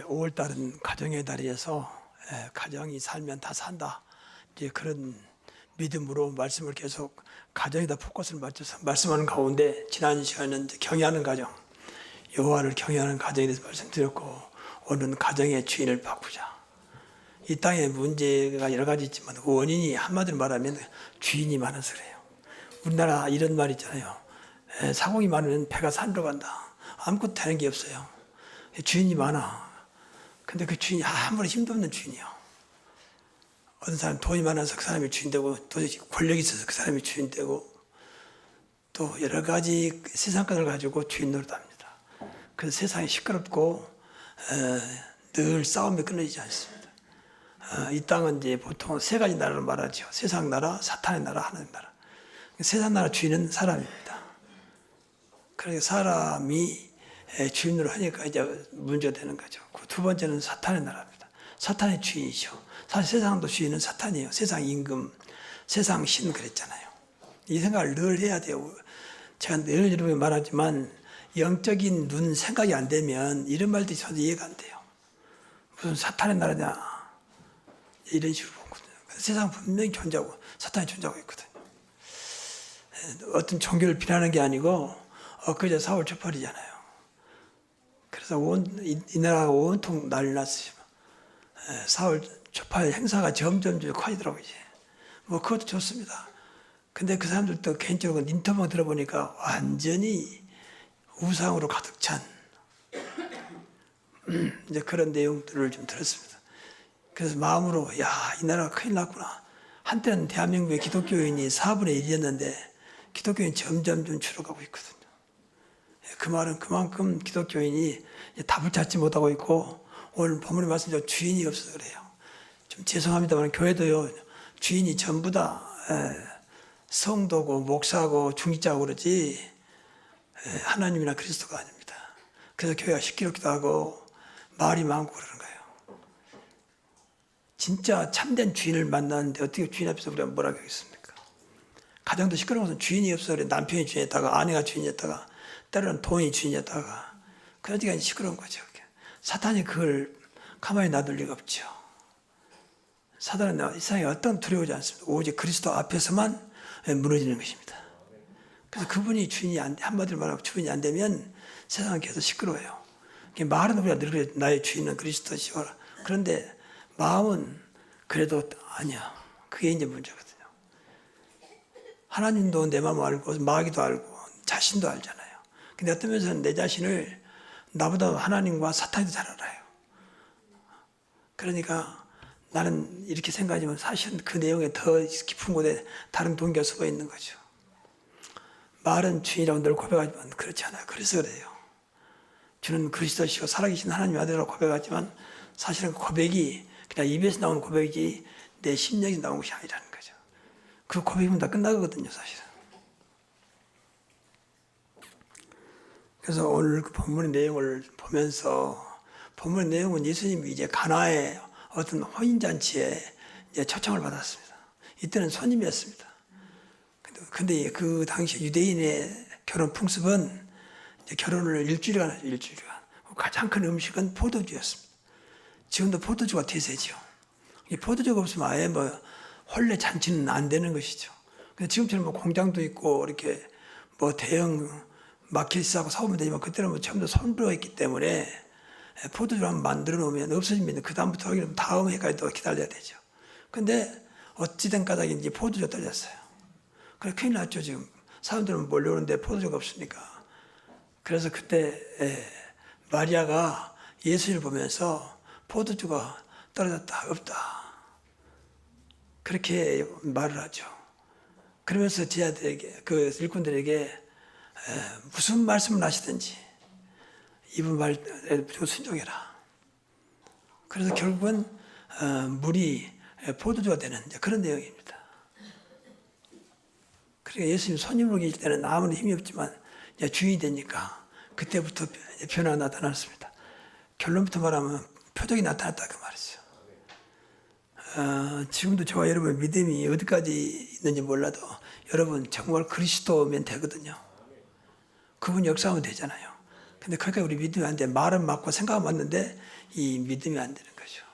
5월 달은 가정의 달이어서 가정이 살면 다 산다. 이제 그런 믿음으로 말씀을 계속 가정에다 포커스를 맞춰서 말씀하는 가운데 지난 시간에는 경외하는 가정, 여호와를 경외하는 가정에 대해서 말씀드렸고 오늘은 가정의 주인을 바꾸자. 이 땅에 문제가 여러 가지 있지만 그 원인이 한마디로 말하면 주인이 많아서 그래요. 우리나라 이런 말 있잖아요. 사공이 많으면 배가 산으로 간다. 아무것도 되는 게 없어요. 주인이 많아. 근데 그 주인이 아무리 힘도 없는 주인이요. 어떤 사람 돈이 많아서 그 사람이 주인 되고 또 권력이 있어서 그 사람이 주인 되고 또 여러 가지 세상권을 가지고 주인 노릇합니다. 그래서 세상이 시끄럽고 늘 싸움이 끊어지지 않습니다. 이 땅은 이제 보통 세 가지 나라를 말하죠. 세상 나라, 사탄의 나라, 하나님 나라. 세상 나라 주인은 사람입니다. 그러니까 사람이 주인으로 하니까 이제 문제가 되는 거죠. 두 번째는 사탄의 나라입니다. 사탄의 주인이죠. 사실 세상도 주인은 사탄이에요. 세상 임금, 세상 신 그랬잖아요. 이 생각을 늘 해야 돼요. 제가 늘 이렇게 말하지만 영적인 눈 생각이 안 되면 이런 말들이 저도 이해가 안 돼요. 무슨 사탄의 나라냐 이런 식으로 보거든요. 세상 분명히 존재하고 사탄이 존재하고 있거든요. 어떤 종교를 비난하는 게 아니고 엊그제 4월 초팔이잖아요. 그래서 이 나라가 온통 난리 났어요. 4월 초팔 행사가 점점 커지더라고요. 뭐 그것도 좋습니다. 근데 그 사람들도 개인적으로 인터뷰 들어보니까 완전히 우상으로 가득 찬 이제 그런 내용들을 좀 들었습니다. 그래서 마음으로 이 나라가 큰일 났구나. 한때는 대한민국의 기독교인이 4분의 1이었는데 기독교인이 점점 좀 줄어가고 있거든요. 그 말은 그만큼 기독교인이 답을 찾지 못하고 있고 오늘 본문의 말씀대로 주인이 없어서 그래요. 좀 죄송합니다만 교회도요 주인이 전부 다 성도고 목사고 중직자고 그러지 하나님이나 그리스도가 아닙니다. 그래서 교회가 시끄럽기도 하고 말이 많고 그러는 거예요. 진짜 참된 주인을 만났는데 어떻게 주인 앞에서 우리가 뭐라고 하겠습니까? 가정도 시끄러운 것은 주인이 없어서 그래. 남편이 주인이었다가 아내가 주인이었다가 때로는 돈이 주인이었다가 그러니까 시끄러운 거죠. 사탄이 그걸 가만히 놔둘 리가 없죠. 사탄은 이 세상에 어떤 두려워하지 않습니다. 오직 그리스도 앞에서만 무너지는 것입니다. 그래서 그분이 주인이 한마디로 말하면 주인이 안 되면 세상은 계속 시끄러워요. 말은 우리가 늘 그래. 나의 주인은 그리스도시오. 그런데 마음은 그래도 아니야. 그게 이제 문제거든요. 하나님도 내 마음 알고 마귀도 알고 자신도 알잖아요. 근데 어떤 면에서는 내 자신을 나보다 하나님과 사탄이 더 잘 알아요. 그러니까 나는 이렇게 생각하지만 사실은 그 내용에 더 깊은 곳에 다른 동기가 숨어 있는 거죠. 말은 주인이라고 늘 고백하지만 그렇지 않아요. 그래서 그래요. 주는 그리스도시고 살아계신 하나님의 아들이라고 고백하지만 사실은 그 고백이 그냥 입에서 나오는 고백이 내 심령에서 나온 것이 아니라는 거죠. 그 고백이면 다 끝나거든요, 사실은. 그래서 오늘 그 본문의 내용을 보면서 본문의 내용은 예수님이 이제 가나의 어떤 혼인잔치에 이제 초청을 받았습니다. 이때는 손님이었습니다. 근데 그 당시 유대인의 결혼 풍습은 이제 결혼을 일주일간 하죠, 일주일간. 가장 큰 음식은 포도주였습니다. 지금도 포도주가 대세죠. 이 포도주가 없으면 아예 뭐 혼례 잔치는 안 되는 것이죠. 근데 지금처럼 뭐 공장도 있고 이렇게 뭐 대형 마켓하고 사오면 되지만 그때는 뭐 전부 다 손으로 했기 때문에 포도주를 한번 만들어 놓으면 없어지면 그 다음부터 다음 해까지 또 기다려야 되죠. 근데 어찌된 까닭인지 포도주가 떨렸어요. 그래 큰일 났죠. 지금 사람들은 몰려오는데 포도주가 없으니까. 그래서 그때 마리아가 예수를 보면서 포도주가 떨어졌다 없다 그렇게 말을 하죠. 그러면서 제자들에게 그 일꾼들에게 무슨 말씀을 하시든지 이분 말에 순종해라. 그래서 결국은 물이 포도주가 되는 그런 내용입니다. 그러니까 예수님 손님으로 계실 때는 아무리 힘이 없지만 이제 주인이 되니까 그때부터 변화가 나타났습니다. 결론부터 말하면 표적이 나타났다 그 말이죠. 지금도 저와 여러분의 믿음이 어디까지 있는지 몰라도 여러분 정말 그리스도면 되거든요. 그분 역사하면 되잖아요. 근데 그러니까 우리 믿음이 안 돼. 말은 맞고 생각은 맞는데 이 믿음이 안 되는 거죠.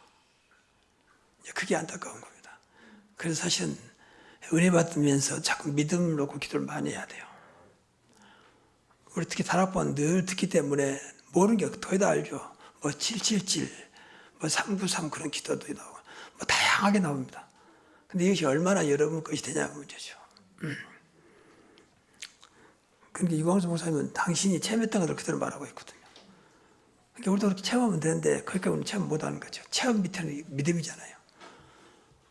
그게 안타까운 겁니다. 그래서 사실은 은혜 받으면서 자꾸 믿음을 놓고 기도를 많이 해야 돼요. 우리 특히 다락방 늘 듣기 때문에 모르는 게 거의 다 알죠. 뭐 777, 뭐 393 그런 기도도 나오고 뭐 다양하게 나옵니다. 근데 이것이 얼마나 여러분 것이 되냐가 문제죠. 그러니까 이광수 목사님은 당신이 체험했던 것을 그대로 말하고 있거든요. 그러니까 우리도 그렇게 체험하면 되는데 그렇게 우리는 체험 못하는 거죠. 체험 밑에는 믿음이잖아요.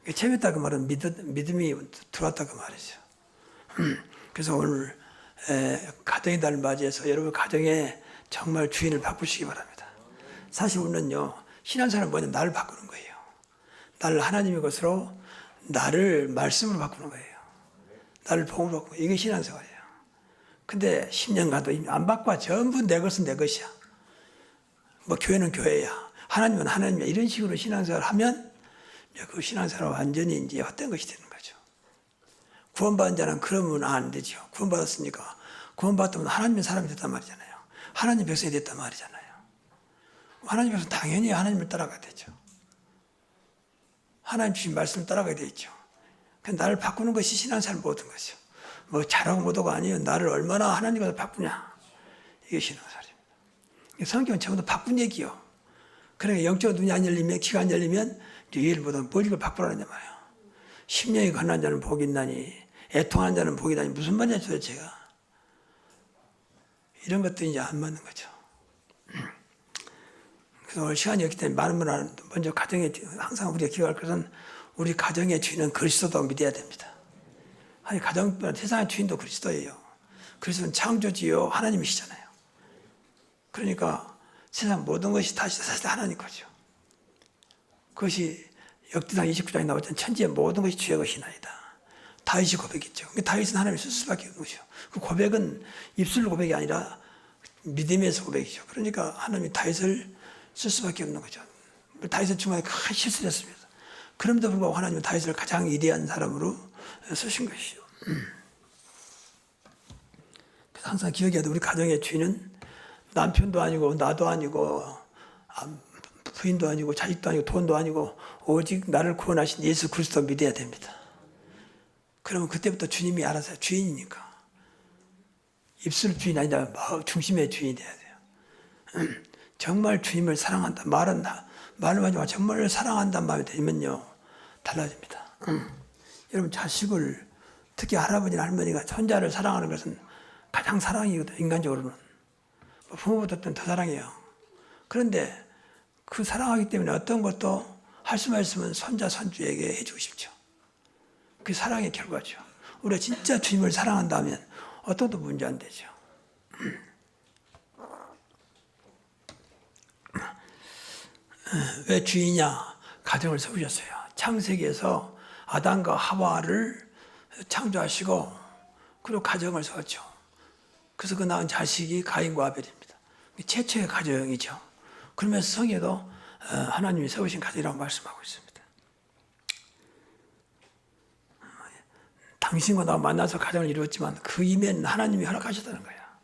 그러니까 체험했다 그 말은 믿음이 들어왔다 그 말이죠. 그래서 오늘 가정의 달을 맞이해서 여러분 가정에 정말 주인을 바꾸시기 바랍니다. 사실 우리는요, 신앙생활은 뭐냐, 나를 바꾸는 거예요. 나를 하나님의 것으로, 나를 말씀으로 바꾸는 거예요. 나를 복음으로 바꾸는 거예요. 이게 신앙생활이에요. 근데 10년 가도 안 바꿔. 전부 내 것은 내 것이야. 뭐 교회는 교회야. 하나님은 하나님이야. 이런 식으로 신앙생활을 하면 그 신앙생활은 완전히 이제 헛된 것이 되는 거죠. 구원받은 자는 그러면 안 되죠. 구원받았으니까. 구원받았다면 하나님의 사람이 됐단 말이잖아요. 하나님 백성이 됐단 말이잖아요. 하나님 백성 당연히 하나님을 따라가야 되죠. 하나님 주신 말씀을 따라가야 되죠. 나를 바꾸는 것이 신앙생활 모든 것이죠. 뭐 잘하고 못하고 아니에요. 나를 얼마나 하나님께서 바꾸냐. 이게 신앙생활입니다. 성경은 전부 다 바꾼 얘기요. 그러니까 영적 눈이 안 열리면, 귀가 안 열리면 예를 보면 머리를 바꾸라는 말이에요. 10년이 가난한 자는 복이 있나니 애통하는 자는 복이 있나니 무슨 말이냐 도대체가. 이런 것들이 이제 안 맞는 거죠. 그래서 오늘 시간이 없기 때문에 많은 분은 먼저 가정에 항상 우리가 기억할 것은 우리 가정의 주인은 그리스도도 믿어야 됩니다. 아니 가정뿐 세상의 주인도 그리스도예요. 그리스도는 창조주요 하나님이시잖아요. 그러니까 세상 모든 것이 다시 사실 하나님 거죠. 그것이 역대상 29장에 나왔던 천지의 모든 것이 주의 것이나이다. 다윗이 고백했죠. 다윗은 하나님을 쓸 수밖에 없는 것이죠. 그 고백은 입술로 고백이 아니라 믿음에서 고백이죠. 그러니까 하나님이 다윗을 쓸 수밖에 없는 거죠. 다윗은 중간에 큰 실수를 했습니다. 그럼에도 불구하고 하나님은 다윗을 가장 위대한 사람으로 쓰신 것이죠. 그래서 항상 기억해야 돼. 우리 가정의 주인은 남편도 아니고 나도 아니고 부인도 아니고 자식도 아니고 돈도 아니고 오직 나를 구원하신 예수 그리스도 믿어야 됩니다. 그러면 그때부터 주님이 알아서 주인이니까. 입술 주인이 아니라 중심의 주인이 돼야 돼요. 정말 주님을 사랑한다. 말은 말을 하지만 정말 사랑한다는 마음이 되면요. 달라집니다. 여러분 자식을 특히 할아버지나 할머니가 손자를 사랑하는 것은 가장 사랑이거든요. 인간적으로는. 부모보다 더 사랑해요. 그런데 그 사랑하기 때문에 어떤 것도 할 수만 있으면 손자, 손주에게 해주고 싶죠. 그게 사랑의 결과죠. 우리가 진짜 주님을 사랑한다면 어떤 것도 문제 안 되죠. 왜 주인이냐? 가정을 세우셨어요. 창세기에서 아담과 하와를 창조하시고 그리고 가정을 세웠죠. 그래서 그 낳은 자식이 가인과 아벨입니다. 최초의 가정이죠. 그러면서 성에도 하나님이 세우신 가정이라고 말씀하고 있습니다. 당신과 나 만나서 가정을 이루었지만 그 이면은 하나님이 허락하셨다는 거야.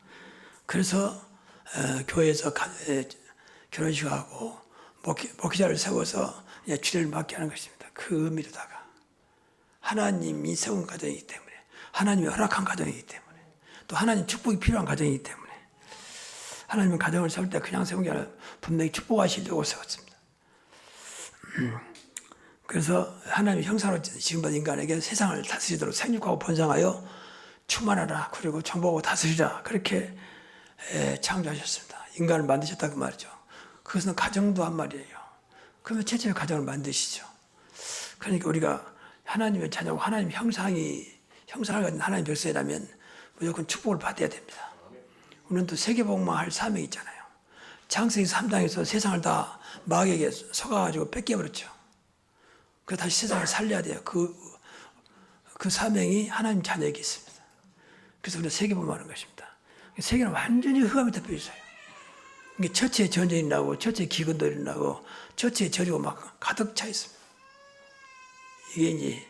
그래서 교회에서 결혼식하고 목회자를 세워서 주례를 맡게 하는 것입니다. 그 의미로다가 하나님이 세운 가정이기 때문에, 하나님이 허락한 가정이기 때문에, 또 하나님 축복이 필요한 가정이기 때문에 하나님은 가정을 세울 때 그냥 세운 게 아니라 분명히 축복하시려고 세웠습니다. 그래서 하나님의 형상으로 지음받은 인간에게 세상을 다스리도록 생육하고 번성하여 충만하라, 그리고 정복하고 다스리라, 그렇게 창조하셨습니다. 인간을 만드셨다 그 말이죠. 그것은 가정도 한 말이에요. 그러면 최초의 가정을 만드시죠. 그러니까 우리가 하나님의 자녀고 하나님의 형상을 가진 하나님의 백성이라면 무조건 축복을 받아야 됩니다. 우리는 또 세계복음화 할 사명이 있잖아요. 창세기 3장에서 세상을 다 마귀에게 속아가지고 뺏겨버렸죠. 그래서 다시 세상을 살려야 돼요. 그 사명이 하나님 자녀에게 있습니다. 그래서 우리가 세계복음화하는 것입니다. 세계는 완전히 흑암이 덮여 있어요. 이게 처치에 전쟁이 나고, 처치에 기근들이 나고, 처치에 저리고 막 가득 차 있습니다. 이게 이제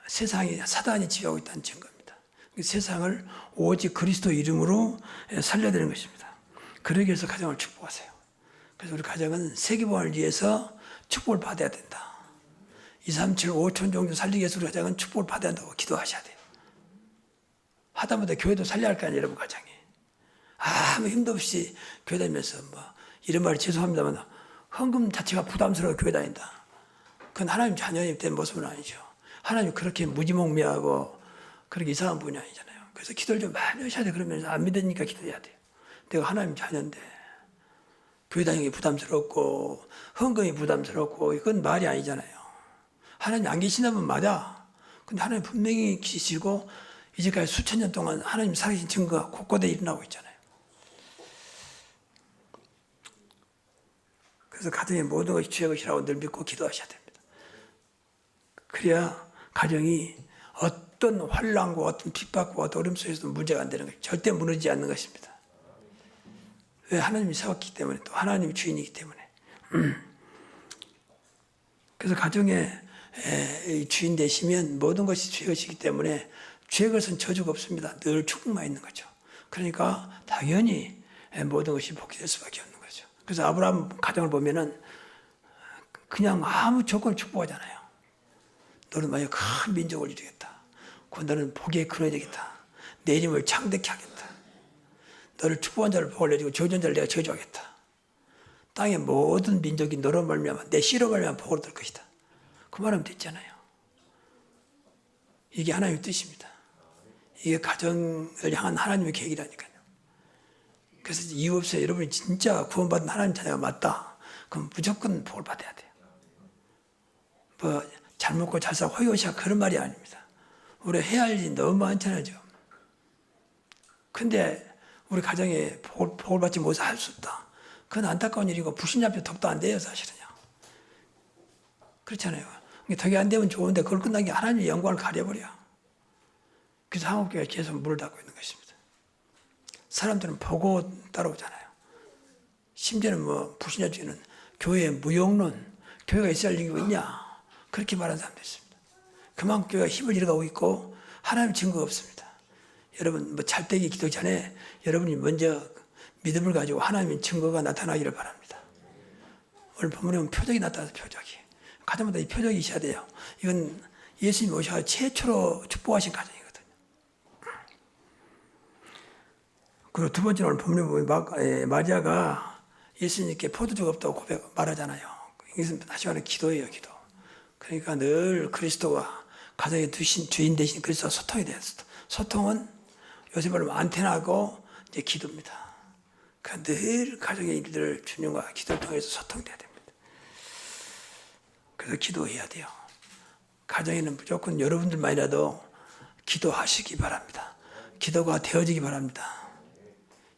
세상이 사단이 지배하고 있다는 증거입니다. 세상을 오직 그리스도 이름으로 살려야 되는 것입니다. 그러기 위해서 가정을 축복하세요. 그래서 우리 가정은 세계복음을 위해서 축복을 받아야 된다. 2, 3, 7, 5천 종교 살리기 위해서 우리 가정은 축복을 받아야 한다고 기도하셔야 돼요. 하다못해 교회도 살려야 할 거 아니에요, 여러분 가정이. 아무 힘도 없이 교회 다니면서 이런 말 죄송합니다만 헌금 자체가 부담스러워 교회 다닌다. 그건 하나님 자녀이 된 모습은 아니죠. 하나님 그렇게 무지몽매하고 그렇게 이상한 분이 아니잖아요. 그래서 기도를 좀 많이 하셔야 돼. 그러면서 안 믿으니까 기도해야 돼요. 내가 하나님 자녀인데 교회 다니기 부담스럽고 헌금이 부담스럽고 이건 말이 아니잖아요. 하나님 안 계시다면 맞아. 근데 하나님 분명히 계시고 이제까지 수천 년 동안 하나님 살아계신 증거가 곳곳에 일어나고 있잖아요. 그래서 가정의 모든 것이 주의 것이라고 늘 믿고 기도하셔야 됩니다. 그래야 가정이 어떤 환난과 어떤 핍박과 어떤 어려움 속에서도 문제가 안 되는 거예요. 절대 무너지지 않는 것입니다. 왜? 하나님이 세웠기 때문에, 또 하나님이 주인이기 때문에. 그래서 가정의 주인 되시면 모든 것이 주의 것이기 때문에 주의 것은 저주가 없습니다. 늘 축복만 있는 거죠. 그러니까 당연히 모든 것이 복이 될 수밖에 없는 거죠. 그래서 아브라함 가정을 보면은 그냥 아무 조건 축복하잖아요. 너는 만약 큰 민족을 이루겠다. 너는 복의 근원이 되겠다. 내 이름을 창대케 하겠다. 너를 축복한 자를 복을 내주고 저주한 자를 내가 저주하겠다. 땅의 모든 민족이 너로 말미암아 내 씨로 말미암아 복을 얻을 것이다. 그 말하면 됐잖아요. 이게 하나님의 뜻입니다. 이게 가정을 향한 하나님의 계획이라니까요. 그래서 이유 없어요. 여러분이 진짜 구원받은 하나님 자녀가 맞다. 그럼 무조건 복을 받아야 돼요. 잘 먹고 잘 살고 호요시아 그런 말이 아닙니다. 우리 해야 할 일이 너무 많잖아요. 근데 우리 가정에 복을 받지 못해서 할 수 없다. 그건 안타까운 일이고 불신자표 덕도 안 돼요, 사실은요. 그렇잖아요. 덕이 안 되면 좋은데 그걸 끝난 게 하나님의 영광을 가려버려. 그래서 한국교회가 계속 문을 닫고 있는 것입니다. 사람들은 보고 따라오잖아요. 심지어는 불신자 중에는 교회의 무용론, 교회가 있어야 할 이유가 있냐. 그렇게 말하는 사람도 있습니다. 그만큼 교회가 힘을 잃어가고 있고 하나님의 증거가 없습니다. 여러분 잘되기 기도 전에 여러분이 먼저 믿음을 가지고 하나님의 증거가 나타나기를 바랍니다. 오늘 본문에 보면 표적이 나타나서 표적이. 가정마다 이 표적이 있어야 돼요. 이건 예수님이 오셔서 최초로 축복하신 가정이거든요. 그리고 두 번째는 오늘 본문에 보면 마리아가 예수님께 포도주가 없다고 말하잖아요. 이것은 다시 말하면 기도예요, 기도. 그러니까 늘 그리스도와 가정의 주인 대신 그리스도와 소통이 돼요. 소통은 요새 말로 안테나고 이제 기도입니다. 그러니까 늘 가정의 일들을 주님과 기도를 통해서 소통돼야 됩니다. 그래서 기도해야 돼요. 가정에는 무조건 여러분들만이라도 기도하시기 바랍니다. 기도가 되어지기 바랍니다.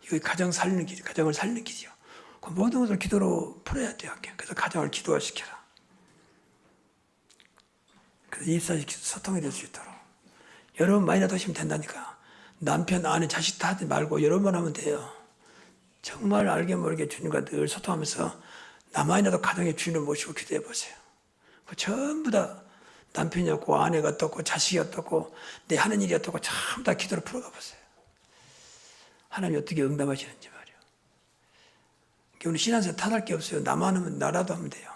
이거 가정을 살리는 길이요. 그 모든 것을 기도로 풀어야 돼요. 그래서 가정을 기도화시켜라. 그래서 24시간 소통이 될 수 있도록. 여러분만이라도 하시면 된다니까. 남편, 아내, 자식 다 하지 말고 여러분만 하면 돼요. 정말 알게 모르게 주님과 늘 소통하면서 나만이라도 가정의 주인을 모시고 기도해 보세요. 전부 다 남편이었고 아내가 어떻고 자식이 어떻고 내 하는 일이 어떻고 전부 다 기도로 풀어가 보세요. 하나님이 어떻게 응답하시는지 말이에요. 우리 신앙생활 탓할 게 없어요. 나만 하면 나라도 하면 돼요.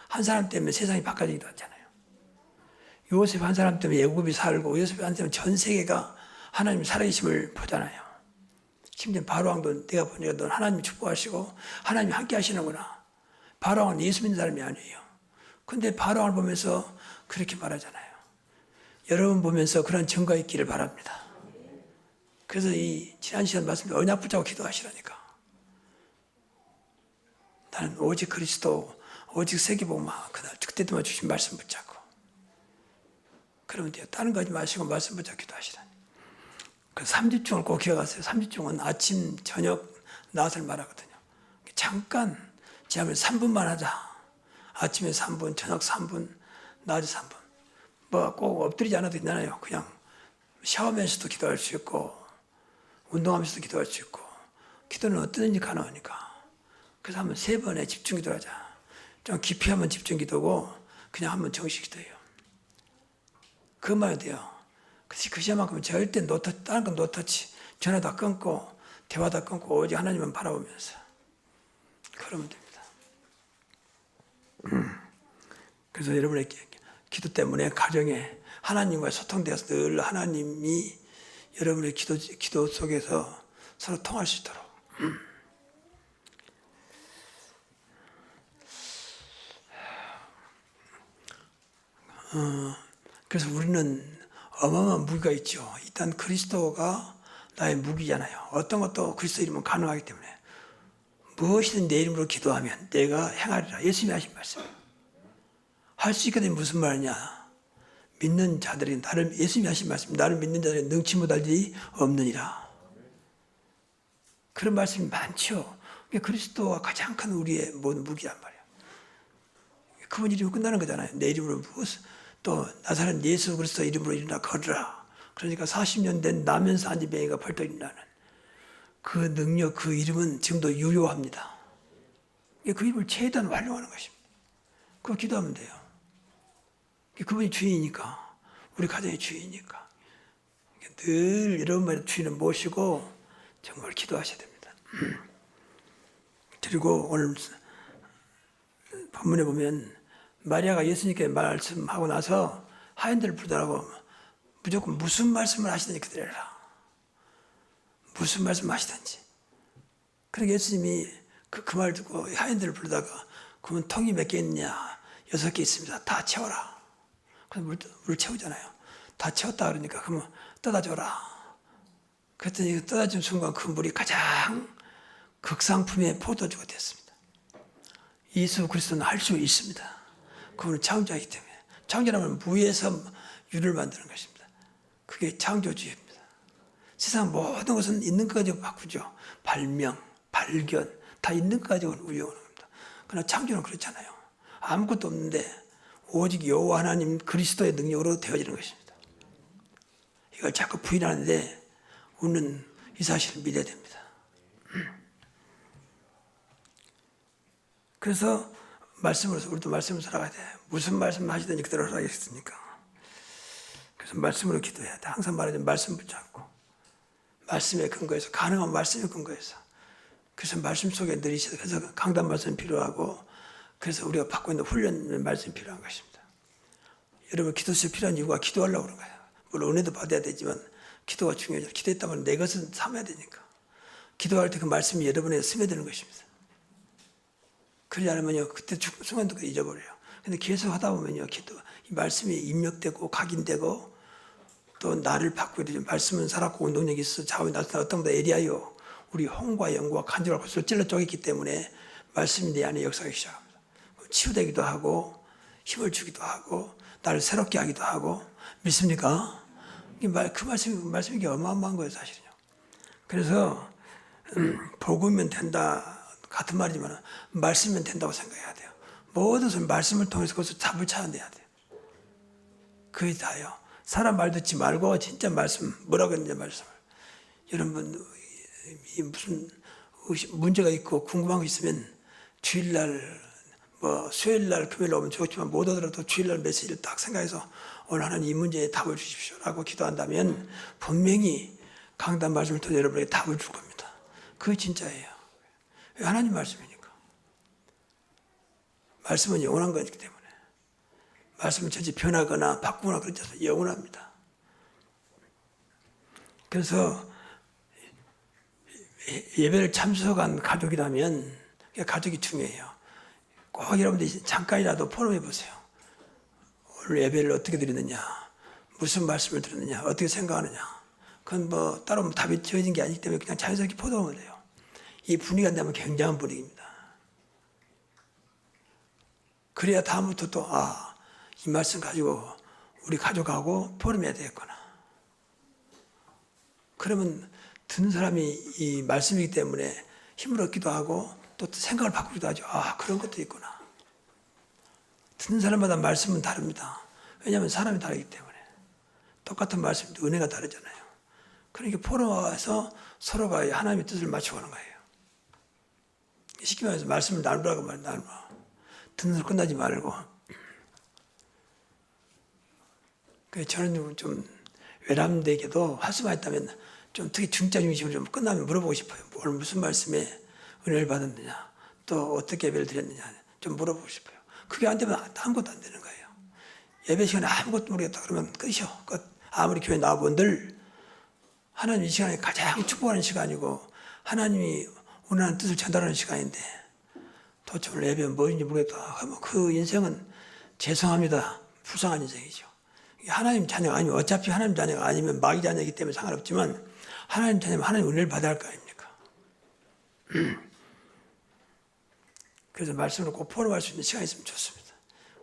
한 사람 때문에 세상이 바꿔지기도 하잖아요. 요셉 한 사람 때문에 애굽이 살고 요셉 한 사람 때문에 전 세계가 하나님 살아계심을 보잖아요. 심지어 바로왕도 내가 보니까 넌 하나님이 축복하시고 하나님이 함께 하시는구나. 바로왕은 예수 믿는 사람이 아니에요. 근데 바로왕을 보면서 그렇게 말하잖아요. 여러분 보면서 그런 증거가 있기를 바랍니다. 그래서 이 지난 시간 말씀에 언약 붙잡고 기도하시라니까. 나는 오직 그리스도, 오직 세계복음만 그때만 주신 말씀 붙잡고. 그러면 돼요. 다른 거 하지 마시고 말씀 붙잡고 기도하시라니. 그 3집중을 꼭 기억하세요. 3집중은 아침, 저녁, 낮을 말하거든요. 잠깐, 지하면 3분만 하자. 아침에 3분, 저녁 3분, 낮에 3분. 꼭 엎드리지 않아도 되잖아요. 그냥 샤워하면서도 기도할 수 있고, 운동하면서도 기도할 수 있고, 기도는 어떠든지 가능하니까. 그래서 한번 3번에 집중 기도하자. 좀 깊이 하면 집중 기도고, 그냥 한번 정식 기도해요. 그것만 해도 돼요. 그 시간만큼은 절대 다른 건 노터치. 전화 다 끊고, 대화 다 끊고 오직 하나님만 바라보면서 그러면 됩니다. 그래서 여러분의 기도 때문에 가정에 하나님과 소통되어서 늘 하나님이 여러분의 기도 속에서 서로 통할 수 있도록. 그래서 우리는 어마어마한 무기가 있죠. 일단 그리스도가 나의 무기잖아요. 어떤 것도 그리스도 이름은 가능하기 때문에 무엇이든 내 이름으로 기도하면 내가 행하리라. 예수님이 하신 말씀. 할 수 있거든. 무슨 말이냐. 믿는 자들이 예수님이 하신 말씀, 나를 믿는 자들이 능치 못할 일이 없느니라. 그런 말씀이 많죠. 그리스도가 가장 큰 우리의 모든 무기란 말이에요. 그분 이름으로 끝나는 거잖아요. 내 이름으로 무엇, 또 나사렛 예수 그리스도 이름으로 일어나 걸으라. 그러니까 40년 된 나면서 안진뱅이가 벌떡 일어나는 그 능력, 그 이름은 지금도 유효합니다. 그 이름을 최대한 활용하는 것입니다. 그거 기도하면 돼요. 그분이 주인이니까, 우리 가정의 주인이니까 늘 여러분만의 주인을 모시고 정말 기도하셔야 됩니다. 그리고 오늘 본문에 보면 마리아가 예수님께 말씀하고 나서 하인들을 부르더라고. 무조건 무슨 말씀을 하시든지 그대로 해라. 무슨 말씀 하시든지. 그러니까 예수님이 그 말 듣고 하인들을 부르다가 그러면 통이 몇 개 있느냐? 6개 있습니다. 다 채워라. 그래서 물 채우잖아요. 다 채웠다 그러니까 그러면 떠다줘라. 그랬더니 떠다준 순간 그 물이 가장 극상품의 포도주가 됐습니다. 예수 그리스도는 할 수 있습니다. 그분은 창조하기 때문에. 창조라면 무에서 유를 만드는 것입니다. 그게 창조주의입니다. 세상 모든 것은 있는 것 가지고 바꾸죠. 발명, 발견 다 있는 것 가지고 운영하는 겁니다. 그러나 창조는 그렇잖아요. 아무것도 없는데 오직 여호와 하나님 그리스도의 능력으로 되어지는 것입니다. 이걸 자꾸 부인하는데 우리는 이 사실을 믿어야 됩니다. 그래서 말씀으로서 우리도 말씀을 살아가야 돼. 무슨 말씀 하시든지 그대로 하라겠습니까? 그래서 말씀으로 기도해야 돼. 항상 말하자면 말씀 붙잡고 말씀에 근거해서 가능한 말씀에 근거해서 그래서 말씀 속에 늘이셔서 그래서 강단 말씀 필요하고 그래서 우리가 받고 있는 훈련 말씀이 필요한 것입니다. 여러분 기도실 필요한 이유가 기도하려고 그런 거예요. 물론 은혜도 받아야 되지만 기도가 중요하죠. 기도했다면 내 것은 삼아야 되니까. 기도할 때 그 말씀이 여러분에 스며드는 것입니다. 그러지 않으면요 그때 순간도 잊어버려요. 근데 계속 하다 보면요 기도 이 말씀이 입력되고 각인되고 또 나를 바꾸게 되죠. 말씀은 살았고 운동력이 있어 좌우에 나타나 어떤 것보다 예리하여 우리 홍과 영과 간절과 골수를 찔러 쪼개기 때문에 말씀이 내 안에 역사하기 시작합니다. 치유되기도 하고 힘을 주기도 하고 나를 새롭게 하기도 하고 믿습니까? 그 말씀이 어마어마한 거예요 사실은요. 그래서 복음이면 된다 같은 말이지만 말씀이면 된다고 생각해야 돼요. 모든 것을 말씀을 통해서 그것을 답을 찾아내야 돼요. 그게 다예요. 사람 말 듣지 말고 진짜 말씀 뭐라고 했는지 말씀을. 여러분 무슨 문제가 있고 궁금한 거 있으면 주일날 수요일날 금요일 오면 좋지만 못 오더라도 주일날 메시지를 딱 생각해서 오늘 하나님 이 문제에 답을 주십시오라고 기도한다면 분명히 강단 말씀을 통해 여러분에게 답을 줄 겁니다. 그게 진짜예요. 하나님 말씀이니까. 말씀은 영원한 거기 때문에. 말씀은 전체 변하거나 바꾸거나 그렇지 않아요. 영원합니다. 그래서 예배를 참석한 가족이라면 가족이 중요해요. 꼭 여러분들이 잠깐이라도 포럼해 보세요. 오늘 예배를 어떻게 드리느냐, 무슨 말씀을 들었느냐, 어떻게 생각하느냐. 그건 따로 답이 지어진 게 아니기 때문에 그냥 자연스럽게 포도하면 돼요. 이 분위기가 되면 굉장한 분위기입니다. 그래야 다음부터 또 이 말씀 가지고 우리 가족하고 포럼해야 되겠구나. 그러면 듣는 사람이 이 말씀이기 때문에 힘을 얻기도 하고 또 생각을 바꾸기도 하죠. 그런 것도 있구나. 듣는 사람마다 말씀은 다릅니다. 왜냐하면 사람이 다르기 때문에. 똑같은 말씀도 은혜가 다르잖아요. 그러니까 포럼에서 서로가 하나님의 뜻을 맞춰가는 거예요. 쉽게 말해서 말씀을 나누라고 나누라. 듣는 소리 끝나지 말고. 그래서 저는 좀 외람되게도 할 수만 있다면 좀 특히 중자 중심으로 좀 끝나면 물어보고 싶어요. 오늘 무슨 말씀에 은혜를 받았느냐, 또 어떻게 예배를 드렸느냐 좀 물어보고 싶어요. 그게 안 되면 아무것도 안 되는 거예요. 예배 시간에 아무것도 모르겠다 그러면 끝이요. 끝. 아무리 교회 나와본들 하나님 이 시간에 가장 축복하는 시간이고 하나님이 원하는 뜻을 전달하는 시간인데 도대체 오늘 예배는 뭐인지 모르겠다 하면 그 인생은 죄송합니다. 불쌍한 인생이죠. 하나님 자녀가 아니면 어차피 하나님 자녀가 아니면 마귀 자녀이기 때문에 상관없지만 하나님 자녀면 하나님 은혜를 받아야 할 거 아닙니까? 그래서 말씀을 꼭 포럼할 수 있는 시간이 있으면 좋습니다.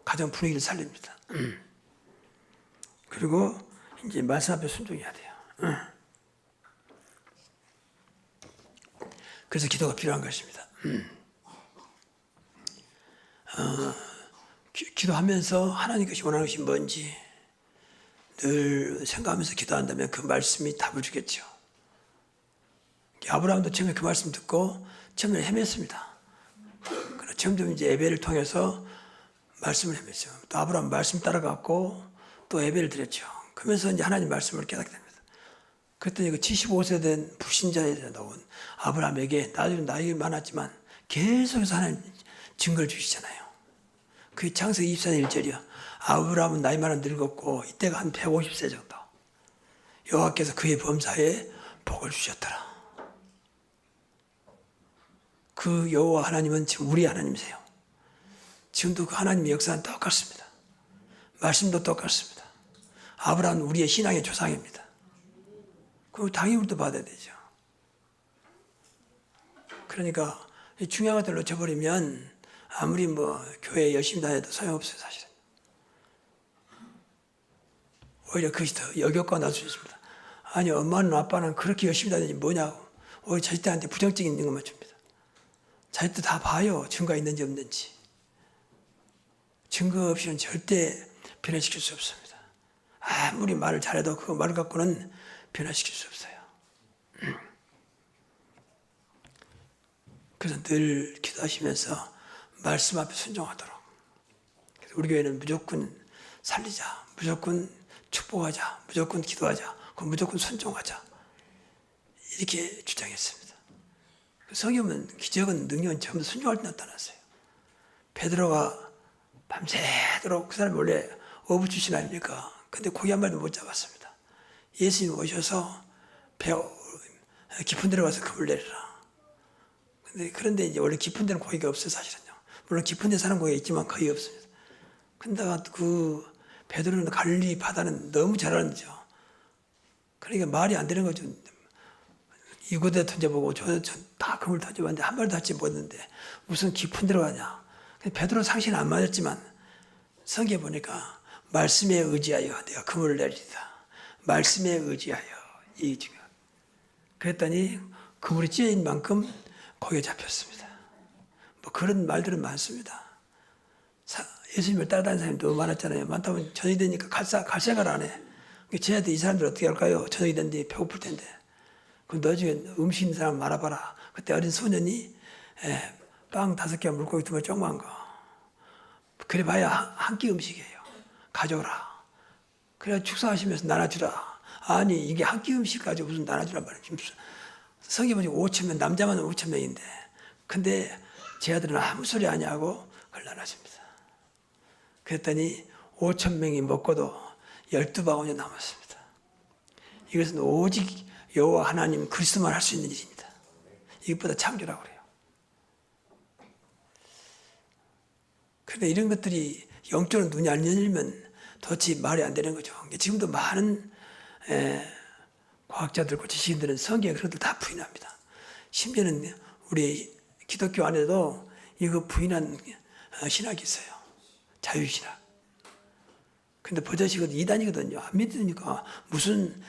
가정 분위기를 살립니다. 그리고 이제 말씀 앞에 순종해야 돼요. 그래서 기도가 필요한 것입니다. 기도하면서 하나님 것이 원하는 것이 뭔지 늘 생각하면서 기도한다면 그 말씀이 답을 주겠죠. 아브라함도 처음에 그 말씀 듣고 처음에 헤맸습니다. 그러나 점점 이제 예배를 통해서 말씀을 헤맸죠. 또 아브라함 말씀 따라갔고 또 예배를 드렸죠. 그러면서 이제 하나님 말씀을 깨닫게 됩니다. 그랬더니 그 75세 된 불신자에 나온 아브라함에게 나중에 나이가 많았지만 계속해서 하나님 증거를 주시잖아요. 그게 창세기 24장 1절이요. 아브라함은 나이 많아 늙었고 이때가 한 150세 정도. 여호와께서 그의 범사에 복을 주셨더라. 그 여호와 하나님은 지금 우리 하나님이세요. 지금도 그 하나님의 역사는 똑같습니다. 말씀도 똑같습니다. 아브라함은 우리의 신앙의 조상입니다. 그럼 당연히 우리도 받아야 되죠. 그러니까 중요한 것들 놓쳐버리면 아무리 뭐 교회 열심히 다녀도 소용없어요, 사실은. 오히려 그것이 더 역효과가 날 수 있습니다. 아니, 엄마는 아빠는 그렇게 열심히 다니지 뭐냐고. 오히려 자식들한테 부정적인 것만 줍니다. 자식들 다 봐요. 증거가 있는지 없는지. 증거 없이는 절대 변화시킬 수 없습니다. 아무리 말을 잘해도 그 말을 갖고는 변화시킬 수 없어요. 그래서 늘 기도하시면서 말씀 앞에 순종하도록. 그래서 우리 교회는 무조건 살리자, 무조건 축복하자, 무조건 기도하자, 그럼 무조건 순종하자. 이렇게 주장했습니다. 성경은 기적은 능력은 전부 순종할 때 나타났어요. 베드로가 밤새도록 그 사람이 원래 어부 출신 아닙니까? 근데 고기 한 마리도 못 잡았습니다. 예수님이 오셔서 배 깊은 데로 가서 그물 내리라. 그런데 이제 원래 깊은 데는 고기가 없어요, 사실은요. 물론 깊은 데 사는 고기가 있지만 거의 없습니다. 근데 그 베드로는 갈릴리 바다는 너무 잘 알죠. 그러니까 말이 안 되는 거죠. 이곳에 던져보고 저 다 그물 던져봤는데 한 발도 닿지 못했는데 무슨 깊은 데로 가냐. 베드로 상신은 안 맞았지만 성경에 보니까 말씀에 의지하여 내가 그물을 내리리다. 말씀에 의지하여 이 지금 그랬더니 그물이 찢어진 만큼 거기에 잡혔습니다. 뭐 그런 말들은 많습니다. 예수님을 따라다니는 사람이 너무 많았잖아요. 많다면 저녁이 되니까 갈 생각을 안 해. 쟤네들 이 사람들 어떻게 할까요? 저녁이 됐는데 배고플 텐데. 그럼 너 중에 음식 있는 사람 말아봐라. 그때 어린 소년이 빵 5개, 물고기 2개 조그만 거. 그래 봐야 한 끼 음식이에요. 가져오라. 그래 축사하시면서 나눠주라. 아니 이게 한 끼 음식 가지고 무슨 나눠주란 말이에요. 성경 보니까 5,000명, 남자만 5,000명인데 근데 제 아들은 아무 소리 안 하고 그걸 나눠줍니다. 그랬더니 5,000명이 먹고도 12바구니 남았습니다. 이것은 오직 여호와 하나님 그리스도만 할 수 있는 일입니다. 이것보다 창조라고 그래요. 그런데 이런 것들이 영적으로 눈이 안 열리면 도대체 말이 안 되는 거죠. 지금도 많은 과학자들과 지식인들은 성경에 그런 것들 다 부인합니다. 심지어는 우리 기독교 안에도 이거 부인한 신학이 있어요. 자유신학. 근데 버젓이 이단이거든요. 안 믿으니까 무슨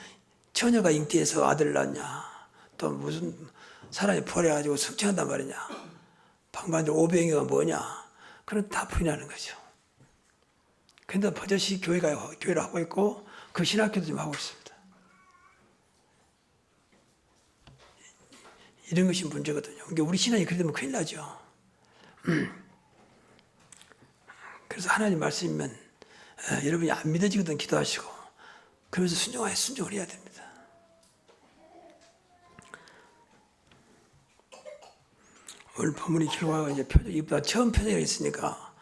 처녀가 잉태해서 아들 낳냐. 또 무슨 사람이 부활해가지고 승천한단 말이냐. 방반들 500여가 뭐냐. 그런 다 부인하는 거죠. 근데 버젓이 교회를 하고 있고 그 신학교도 좀 하고 있습니다. 이런 것이 문제거든요. 그러니까 우리 신앙이 그래 되면 큰일 나죠. 그래서 하나님 말씀이면 여러분이 안 믿어지거든 기도하시고 그러면서 순종을 해야 됩니다. 오늘 본문의 결과가 이제 표적이보다 처음 표적이 있으니까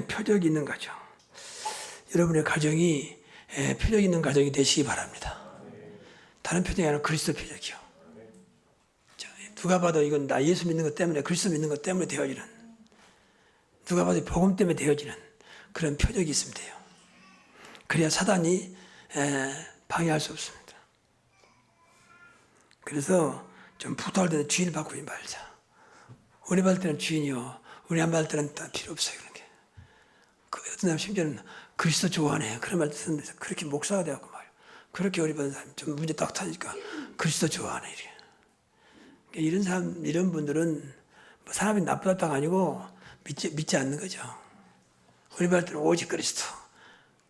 표적이 있는 가정. 여러분의 가정이 표적 있는 가정이 되시기 바랍니다. 다른 표적이 아니라 그리스도 표적이요. 누가 봐도 이건 나 예수 믿는 것 때문에, 그리스도 믿는 것 때문에 되어지는, 누가 봐도 복음 때문에 되어지는 그런 표적이 있으면 돼요. 그래야 사단이 방해할 수 없습니다. 그래서 좀 부탁할 때는 주인을 바꾸지 말자. 우리 받을 때는 주인이요, 우리 안 받을 때는 다 필요 없어요. 그런 게. 그 어떤 사람 심지어는 그리스도 좋아하네, 그런 말 듣는데 그렇게 목사가 되었고 말이야. 그렇게 우리 받은 사람 좀 문제 딱 타니까 그리스도 좋아하네 이렇게. 이런 사람, 이런 분들은 뭐 사람이 나쁘다가 아니고 믿지 않는 거죠. 우리 받을 때는 오직 그리스도.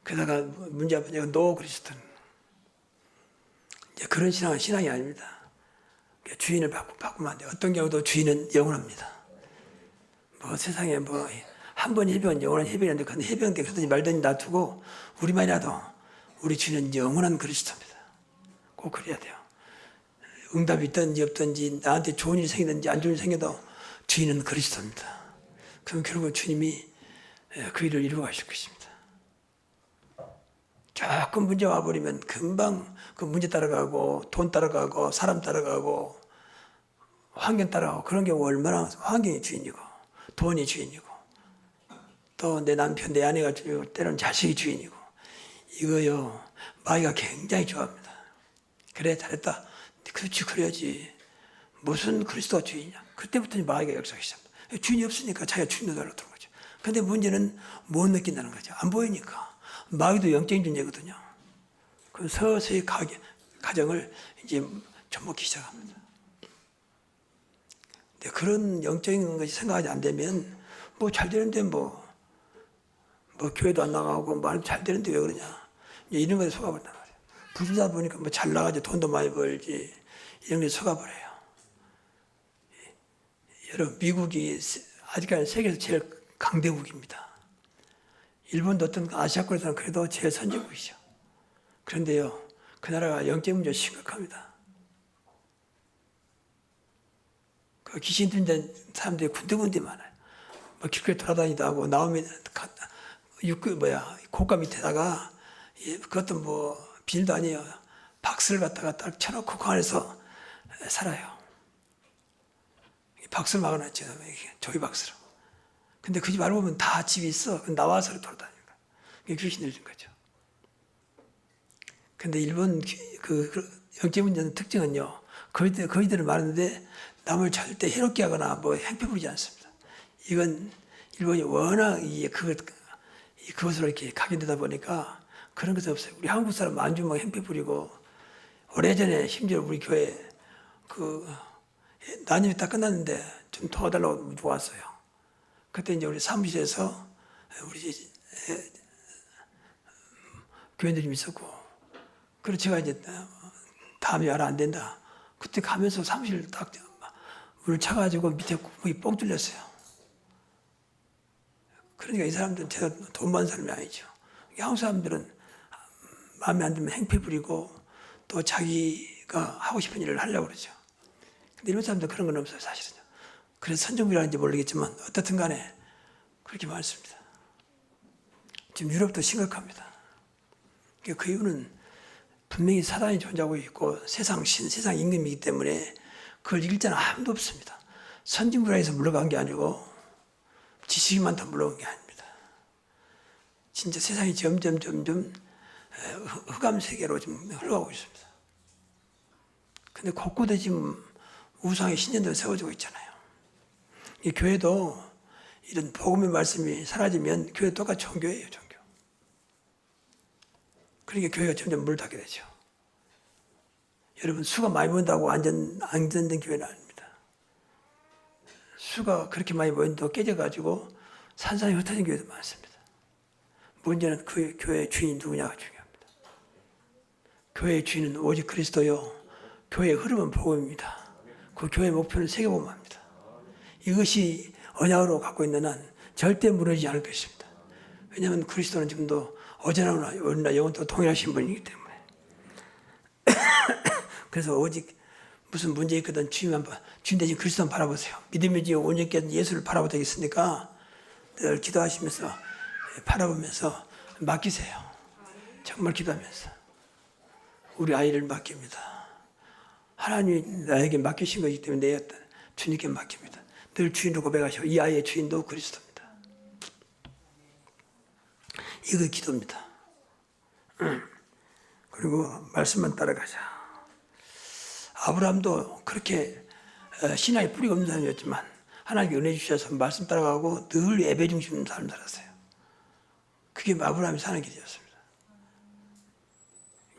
그러다가 문제 없으니까 노 그리스도. 이제 그런 신앙은 신앙이 아닙니다. 주인을 바꾸면 안 돼요. 어떤 경우도 주인은 영원합니다. 뭐 세상에 뭐 한 번 해변 영원한 해변인데 그 해변 때 그러든지 말든지 놔두고 우리만이라도 우리 주인은 영원한 그리스도입니다. 꼭 그래야 돼요. 응답이 있든지 없든지 나한테 좋은 일이 생기든지 안 좋은 일이 생겨도 주인은 그리스도입니다. 그럼 결국 주님이 그 일을 이루어 가실 것입니다. 조금 문제 와버리면 금방 그 문제 따라가고 돈 따라가고 사람 따라가고 환경 따라가고 그런 경우 얼마나 환경이 주인이고 돈이 주인이고 또 내 남편 내 아내가 주인이고 때로는 자식이 주인이고 이거요 마귀가 굉장히 좋아합니다. 그래 잘했다. 그렇지 그래야지. 무슨 그리스도가 주인이냐. 그때부터 마귀가 역사하기 시작합니다. 주인이 없으니까 자기가 주인으로 달라들은 거죠. 그런데 문제는 못 느낀다는 거죠. 안 보이니까. 마귀도 영적인 존재거든요. 그럼 서서히 가정을 이제 접먹기 시작합니다. 근데 그런 영적인 것이 생각하지 안 되면 뭐 잘 되는데 뭐 교회도 안 나가고 뭐 잘 되는데 왜 그러냐. 이런 거에 속아버린단 말이에요. 부자다 보니까 뭐 잘 나가지 돈도 많이 벌지 이런 거에 속아버려요. 여러분 미국이 아직까지 세계에서 제일 강대국입니다. 일본도 어떤 아시아권에서는 그래도 제일 선진국이죠. 그런데요, 그 나라가 영적 문제가 심각합니다. 그 귀신 들린 사람들이 군데군데 많아요. 뭐 길거리 돌아다니다 하고 나오면 고가 밑에다가 그것도 뭐 비닐도 아니에요. 박스를 갖다가 딱 쳐놓고 그 안에서 살아요. 박스를 막아놨죠. 조이 박스로. 근데 그 집 알고 보면 다 집이 있어. 나와서 돌아다니니까. 그게 귀신이 들린 거죠. 근데 일본 영적 문제는 특징은요. 거의들은 많은데 남을 절대 해롭게 하거나 뭐 행패 부리지 않습니다. 이건 일본이 워낙 그것으로 이렇게 각인되다 보니까 그런 것이 없어요. 우리 한국 사람 안주 막 행패 부리고 오래전에 심지어 우리 교회 난임이 딱 끝났는데 좀 도와달라고 누가 왔어요. 그때 이제 우리 사무실에서 우리 교인들이 있었고, 그래서 제가 이제 다음에 와라 안 된다. 그때 가면서 사무실 딱 문을 차가지고 밑에 구멍이 뻥 뚫렸어요. 그러니까 이 사람들은 제가 돈 많은 사람이 아니죠. 한국 사람들은 마음에 안 들면 행패 부리고 또 자기가 하고 싶은 일을 하려고 그러죠. 근데 일본 사람들 그런 건 없어요, 사실은요. 그래서 선정비라는지 모르겠지만 어떻든 간에 그렇게 많습니다. 지금 유럽도 심각합니다. 그 이유는 분명히 사단이 존재하고 있고 세상 임금이기 때문에 그걸 이길 자는 아무도 없습니다. 선진국에서 물러간 게 아니고 지식이 많다 물러간 게 아닙니다. 진짜 세상이 점점 흑암 세계로 좀 흘러가고 있습니다. 근데 곳곳에 지금 우상의 신전들이 세워지고 있잖아요. 이 교회도 이런 복음의 말씀이 사라지면 교회 똑같이 종교예요, 종교. 그러니까 교회가 점점 물을 닫게 되죠. 여러분 수가 많이 모인다고 안전된 교회는 아닙니다. 수가 그렇게 많이 모인다고 깨져가지고 산산이 흩어진 교회도 많습니다. 문제는 그 교회의 주인이 누구냐가 중요합니다. 교회의 주인은 오직 그리스도요. 교회의 흐름은 복음입니다. 그 교회의 목표는 세계복음입니다. 이것이 언약으로 갖고 있는 한 절대 무너지지 않을 것입니다. 왜냐하면 그리스도는 지금도 어제나 오늘나 영원토록 동일하신 분이기 때문에. 그래서 오직 무슨 문제 있거든 주님 대신 그리스도만 바라보세요. 믿음이지 온전케 예수를 바라보도 되겠습니까? 늘 기도하시면서 바라보면서 맡기세요. 정말 기도하면서 우리 아이를 맡깁니다. 하나님이 나에게 맡기신 것이기 때문에 내 주님께 맡깁니다. 늘 주인으로 고백하시고 이 아이의 주인도 그리스도입니다. 이거 기도입니다. 그리고 말씀만 따라가자. 아브라함도 그렇게 신앙에 뿌리가 없는 사람이었지만 하나님께 은혜 주셔서 말씀 따라가고 늘 예배 중심 삶을 살았어요. 그게 아브라함이 사는 길이었습니다.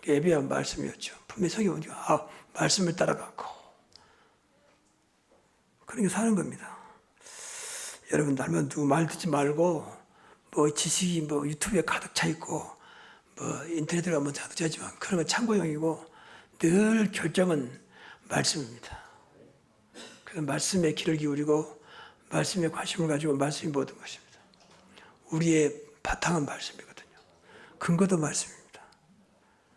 예배와 말씀이었죠. 분명히 성경에 보니까 말씀을 따라가고 그렇게 사는 겁니다. 여러분 닮은 누구 말 듣지 말고 뭐 지식이 뭐 유튜브에 가득 차 있고 뭐 인터넷에 가면 가득 차 있지만 그런 건 참고용이고 늘 결정은 말씀입니다. 그래서 말씀에 귀를 기울이고 말씀에 관심을 가지고 말씀이 모든 것입니다. 우리의 바탕은 말씀이거든요. 근거도 말씀입니다.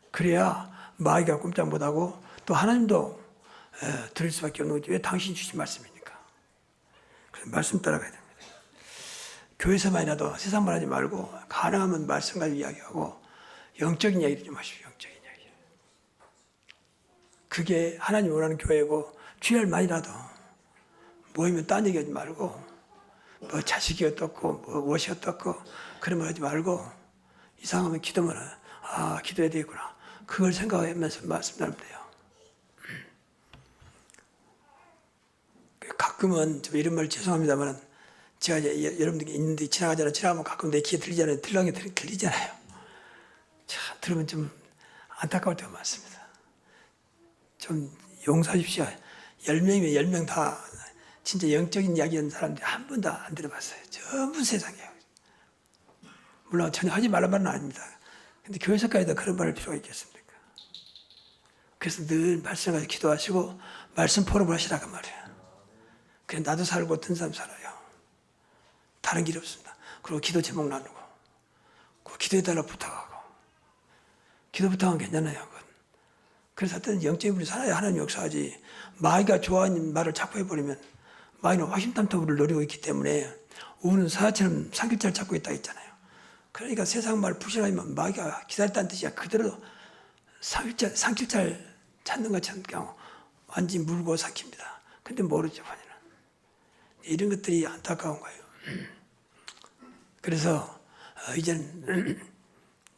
그래야 마귀가 꼼짝 못하고 또 하나님도 들을 수밖에 없는 거죠. 왜 당신이 주신 말씀이니까. 그래서 말씀 따라가야 됩니다. 교회에서만이라도 세상만 하지 말고 가능하면 말씀 가지고 이야기하고 영적인 이야기를 좀 하십시오. 영적인 이야기. 그게 하나님 원하는 교회고 주일만이라도 모이면 딴 얘기하지 말고 뭐 자식이 어떻고 뭐 무엇이 어떻고 그런 말 하지 말고 이상하면 기도만 기도해야 되겠구나. 그걸 생각하면서 말씀 나누면 돼요. 가끔은 좀 이런 말 죄송합니다만 제가 이제 여러분들이 있는데 지나가면 가끔 내 귀에 들리잖아요. 들리잖아요. 참 들으면 좀 안타까울 때가 많습니다. 좀 용서하십시오. 10명이면 10명 다 진짜 영적인 이야기 하는 사람들이 한 번도 안 들어봤어요. 전부 세상이에요. 물론 전혀 하지 말란 말은 아닙니다. 근데 교회에서까지도 그런 말할 필요가 있겠습니까? 그래서 늘 말씀 가지고 기도하시고 말씀 포럼을 하시라고 말이에요. 그냥 나도 살고 어떤 사람 살아요. 다른 길이 없습니다. 그리고 기도 제목 나누고 기도해달라고 부탁하고 기도 부탁은 괜찮아요. 그건. 그래서 하여튼 영적인 분이 살아야 하나님 역사하지 마귀가 좋아하는 말을 자꾸 해버리면 마귀는 화심탐탐을 노리고 있기 때문에 우는 사자처럼 상길자를 찾고 있다 했잖아요. 그러니까 세상 말 부실하면 마귀가 기다렸다는 뜻이야. 그대로 상길자를 찾는 것처럼 그냥 완전히 물고 삼킵니다. 근데 모르죠, 본인은. 이런 것들이 안타까운 거예요. 그래서 이제는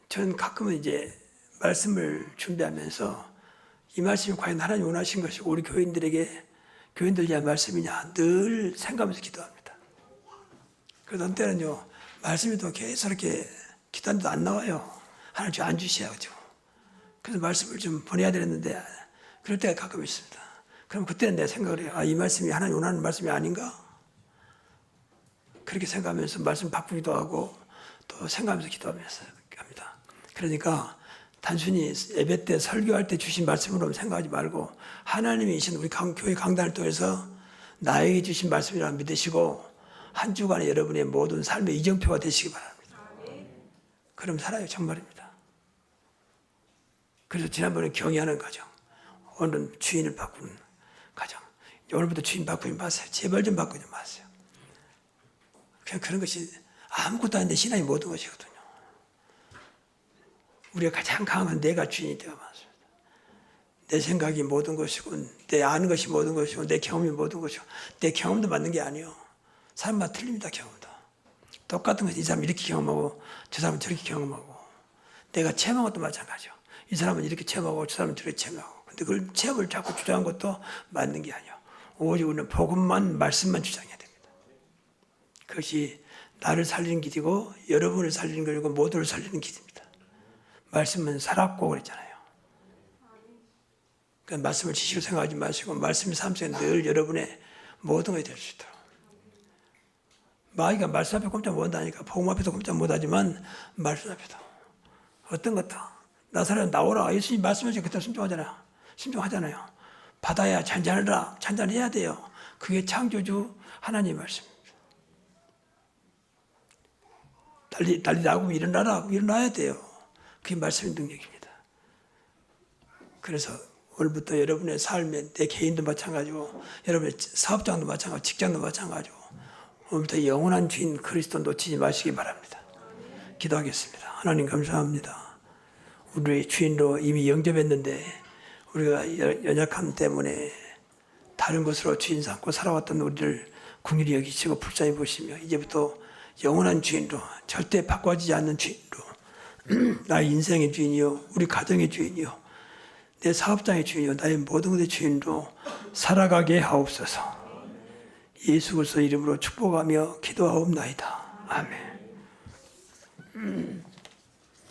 저는 가끔은 이제 말씀을 준비하면서 이 말씀이 과연 하나님 원하신 것이고 우리 교인들 위한 말씀이냐 늘 생각하면서 기도합니다. 그래서 어떤 때는요 말씀이 또 계속 이렇게 기도하는데도 안 나와요. 하나님 안 주셔야죠. 그래서 말씀을 좀 보내야 되는데 그럴 때가 가끔 있습니다. 그럼 그때는 내 생각을 해요. 이 말씀이 하나님 원하는 말씀이 아닌가? 그렇게 생각하면서 말씀 바꾸기도 하고 또 생각하면서 기도하면서 합니다. 그러니까 단순히 예배 때 설교할 때 주신 말씀으로 생각하지 말고 하나님이 이신 우리 교회 강단을 통해서 나에게 주신 말씀이라고 믿으시고 한 주간에 여러분의 모든 삶의 이정표가 되시기 바랍니다. 그럼 살아요. 정말입니다. 그래서 지난번에 경의하는 과정, 오늘은 주인을 바꾸는 과정. 오늘부터 주인 바꾸지 마세요. 제발 좀 바꾸지 마세요. 그냥 그런 것이 아무것도 아닌데 신앙이 모든 것이거든요. 우리가 가장 강한 건 내가 주인이 되어 많습니다. 내 생각이 모든 것이고 내 아는 것이 모든 것이고 내 경험이 모든 것이고 내 경험도 맞는 게 아니에요. 사람마다 틀립니다. 경험도. 똑같은 것이 이 사람은 이렇게 경험하고 저 사람은 저렇게 경험하고 내가 체험한 것도 마찬가지요. 이 사람은 이렇게 체험하고 저 사람은 저렇게 체험하고 근데 그걸 체험을 자꾸 주장한 것도 맞는 게 아니에요. 오직 우리는 복음만 말씀만 주장해야 됩니다. 그것이 나를 살리는 길이고 여러분을 살리는 길이고 모두를 살리는 길입니다. 말씀은 살았고 그랬잖아요. 그러니까 말씀을 지식으로 생각하지 마시고 말씀이 삶 속에 늘 여러분의 모든 것이 될 수 있도록. 마귀가 말씀 앞에 꼼짝 못한다니까 복음 앞에도 꼼짝 못하지만 말씀 앞에도 어떤 것도 나사렛 나오라 예수님 말씀하시고 그때 순종하잖아요. 받아야 잔잔하라 잔잔해야 돼요. 그게 창조주 하나님의 말씀입니다. 달리 나고 일어나야 돼요. 그게 말씀의 능력입니다. 그래서 오늘부터 여러분의 삶에 내 개인도 마찬가지고 여러분의 사업장도 마찬가지고 직장도 마찬가지고 오늘부터 영원한 주인 그리스도 놓치지 마시기 바랍니다. 기도하겠습니다. 하나님 감사합니다. 우리의 주인으로 이미 영접했는데 우리가 연약함 때문에 다른 것으로 주인 삼고 살아왔던 우리를 긍휼히 여기시고 불쌍히 보시며 이제부터 영원한 주인으로 절대 바꿔지지 않는 주인으로 나의 인생의 주인이요 우리 가정의 주인이요 내 사업장의 주인이요 나의 모든 것의 주인으로 살아가게 하옵소서. 예수 그리스도 이름으로 축복하며 기도하옵나이다. 아멘.